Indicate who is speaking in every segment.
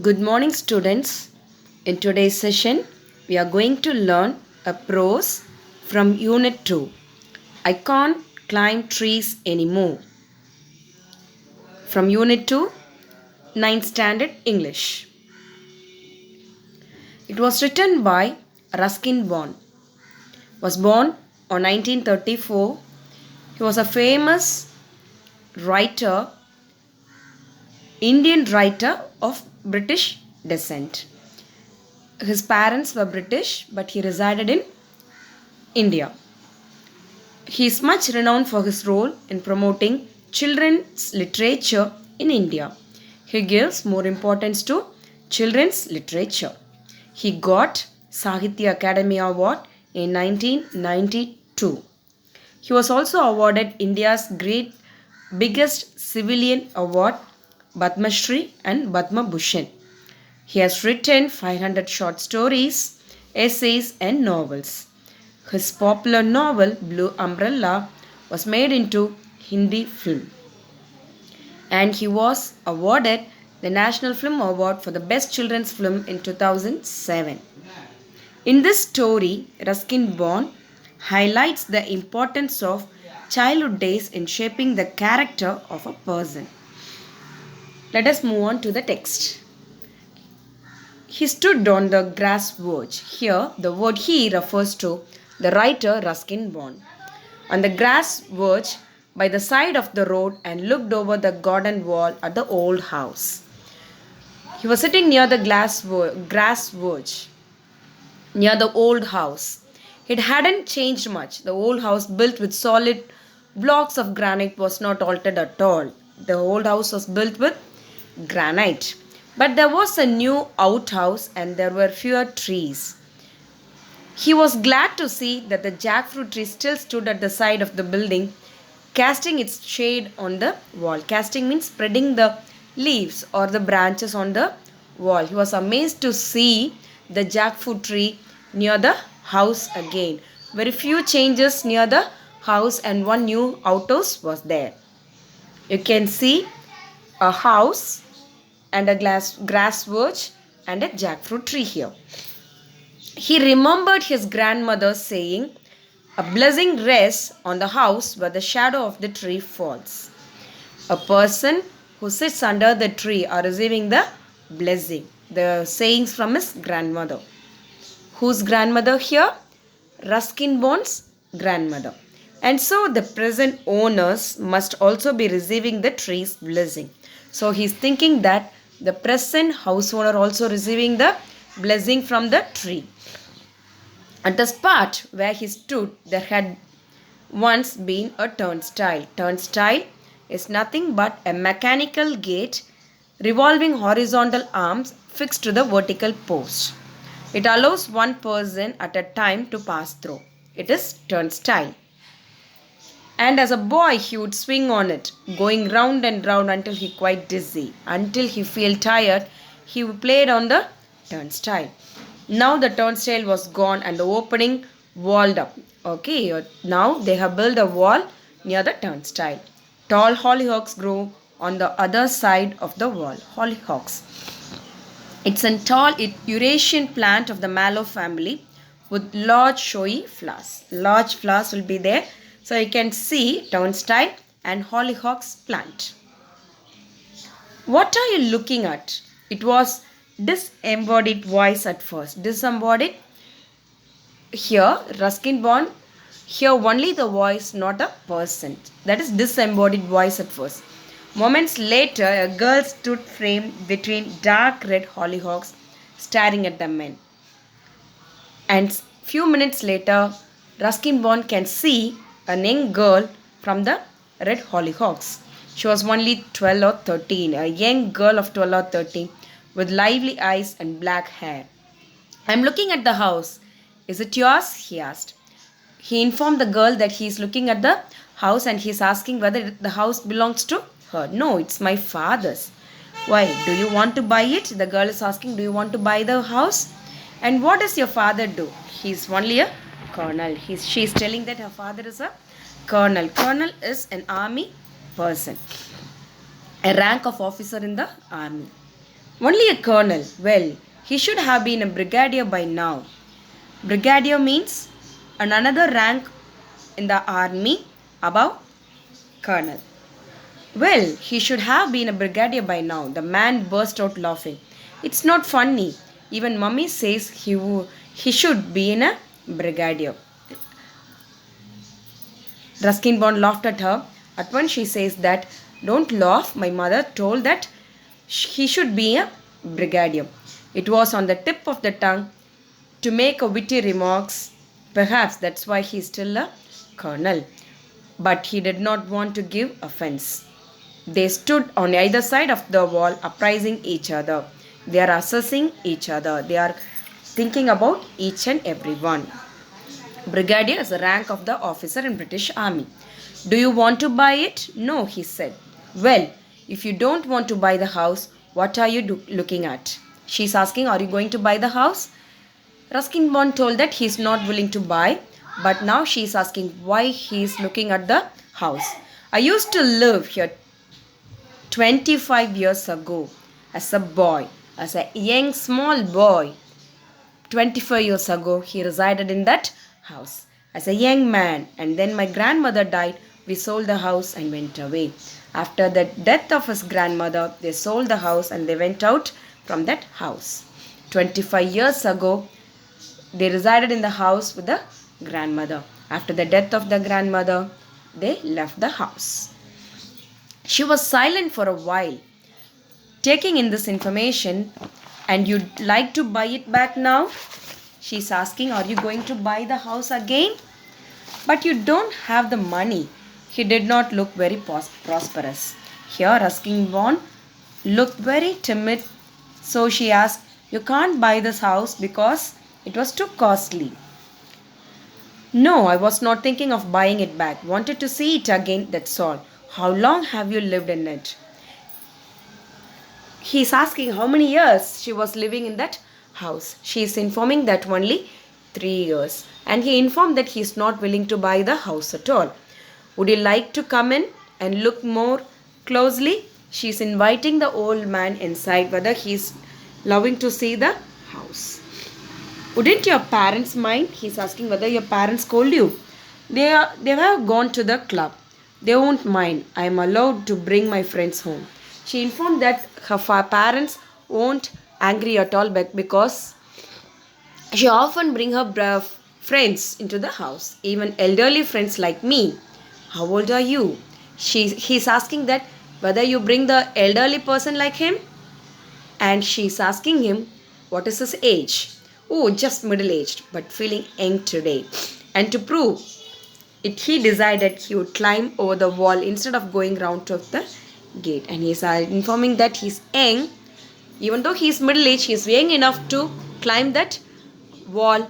Speaker 1: Good morning, students. In today's session, we are going to learn a prose from Unit 2. I can't climb trees anymore. From Unit 2, 9th Standard English. It was written by Ruskin Bond. Was born on 1934. He was a famous writer, Indian writer of British descent. His parents were British, but he resided in India. He is much renowned for his role in promoting children's literature in India. He gives more importance to children's literature. He got Sahitya Academy Award in 1992. He was also awarded India's biggest civilian award, Padma Shri and Padma Bhushan. He has written 500 short stories, essays and novels. His popular novel Blue Umbrella was made into Hindi film, and he was awarded the National Film Award for the Best Children's Film in 2007. In this story, Ruskin Bond highlights the importance of childhood days in shaping the character of a person. Let us move on to the text. He stood on the grass verge. Here, the word he refers to the writer Ruskin Bond. On the grass verge by the side of the road and looked over the garden wall at the old house. He was sitting near the grass verge, near the old house. It hadn't changed much. The old house, built with solid blocks of granite, was not altered at all. The old house was built with granite. But there was a new outhouse and there were fewer trees. He was glad to see that the jackfruit tree still stood at the side of the building, casting its shade on the wall. Casting means spreading the leaves or the branches on the wall. He was amazed to see the jackfruit tree near the house again. Very few changes near the house and one new outhouse was there. You can see a house and a grass verge and a jackfruit tree here. He remembered his grandmother saying, "A blessing rests on the house where the shadow of the tree falls." A person who sits under the tree are receiving the blessing. The sayings from his grandmother. Whose grandmother here? Ruskin Bond's grandmother. And so the present owners must also be receiving the tree's blessing. So he's thinking that the present house owner also receiving the blessing from the tree. At the spot where he stood, there had once been a turnstile. Turnstile is nothing but a mechanical gate revolving horizontal arms fixed to the vertical post. It allows one person at a time to pass through. It is turnstile. And as a boy, he would swing on it, going round and round until he quite dizzy. Until he felt tired, he played on the turnstile. Now the turnstile was gone and the opening walled up. Okay, now they have built a wall near the turnstile. Tall hollyhocks grow on the other side of the wall. Hollyhocks. It's a tall Eurasian plant of the mallow family with large showy flowers. Large flowers will be there. So you can see turnstile and hollyhocks plant. What are you looking at? It was disembodied voice at first. Disembodied. Here, Ruskin Bond. Here only the voice, not a person. That is disembodied voice at first. Moments later, a girl stood framed between dark red hollyhocks, staring at the men. And few minutes later, Ruskin Bond can see a young girl from the red hollyhocks. She was only 12 or 13, a young girl of 12 or 13 with lively eyes and black hair. "I'm looking at the house. Is it yours?" he asked. He informed the girl that he is looking at the house and he is asking whether the house belongs to her. "No, it's my father's." "Why? Do you want to buy it?" The girl is asking, "Do you want to buy the house?" "And what does your father do?" "He's only a colonel." She is telling that her father is a colonel. Colonel is an army person, a rank of officer in the army. Only a colonel. Well, he should have been a brigadier by now. Brigadier means another rank in the army above colonel. Well, he should have been a brigadier by now. The man burst out laughing. It's not funny. Even mummy says he should be in a brigadier. Ruskin Bond laughed at her. At once she says that, don't laugh, my mother told that he should be a brigadier. It was on the tip of the tongue to make a witty remarks. Perhaps that's why he's still a colonel. But he did not want to give offense. They stood on either side of the wall, apprising each other. They are assessing each other. They are thinking about each and every one. Brigadier is the rank of the officer in British Army. Do you want to buy it? No, he said. Well, if you don't want to buy the house, what are you looking at? She's asking, are you going to buy the house? Ruskin Bond told that he's not willing to buy, but now she's asking why he's looking at the house. I used to live here 25 years ago as a boy, as a young small boy. 25 years ago, he resided in that house as a young man, and then my grandmother died. We sold the house and went away. After the death of his grandmother, they sold the house and they went out from that house. 25 years ago, they resided in the house with the grandmother. After the death of the grandmother, they left the house. She was silent for a while, taking in this information. And you'd like to buy it back now? She's asking, are you going to buy the house again? But you don't have the money. He did not look very prosperous. Here, Ruskin Bond looked very timid. So she asked, you can't buy this house because it was too costly. No, I was not thinking of buying it back. Wanted to see it again, that's all. How long have you lived in it? He's asking how many years she was living in that house. She is informing that only 3 years. And he informed that he is not willing to buy the house at all. Would you like to come in and look more closely? She is inviting the old man inside whether he is loving to see the house. Wouldn't your parents mind? He's asking whether your parents scold you. They have gone to the club. They won't mind. I am allowed to bring my friends home. She informed that her parents won't angry at all because she often bring her friends into the house, even elderly friends like me. How old are you? He's asking that whether you bring the elderly person like him, and she's asking him what is his age. Oh, just middle-aged, but feeling young today. And to prove it, he decided he would climb over the wall instead of going round to the gate. And he's informing that he's young. Even though he's middle-aged, he's young enough to climb that wall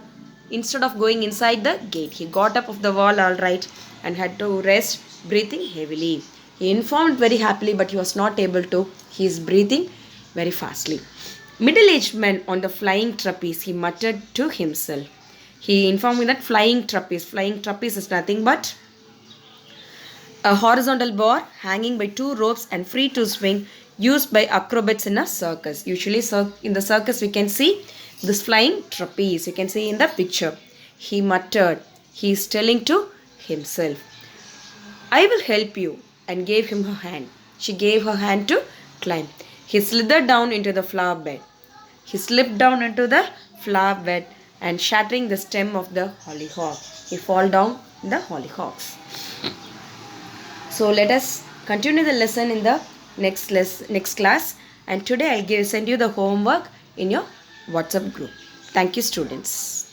Speaker 1: instead of going inside the gate. He got up of the wall all right and had to rest, breathing heavily. He informed very happily, but he was not able to. He is breathing very fastly. Middle-aged man on the flying trapeze, he muttered to himself. He informed me that flying trapeze is nothing but a horizontal bar hanging by 2 ropes and free to swing, used by acrobats in a circus. Usually in the circus we can see this flying trapeze. You can see in the picture. He muttered. He is telling to himself. I will help you, and gave him her hand. She gave her hand to climb. He slithered down into the flower bed. He slipped down into the flower bed and shattering the stem of the hollyhock. He fell down in the hollyhocks. So let us continue the lesson in the next class. And today I'll send you the homework in your WhatsApp group. Thank you, students.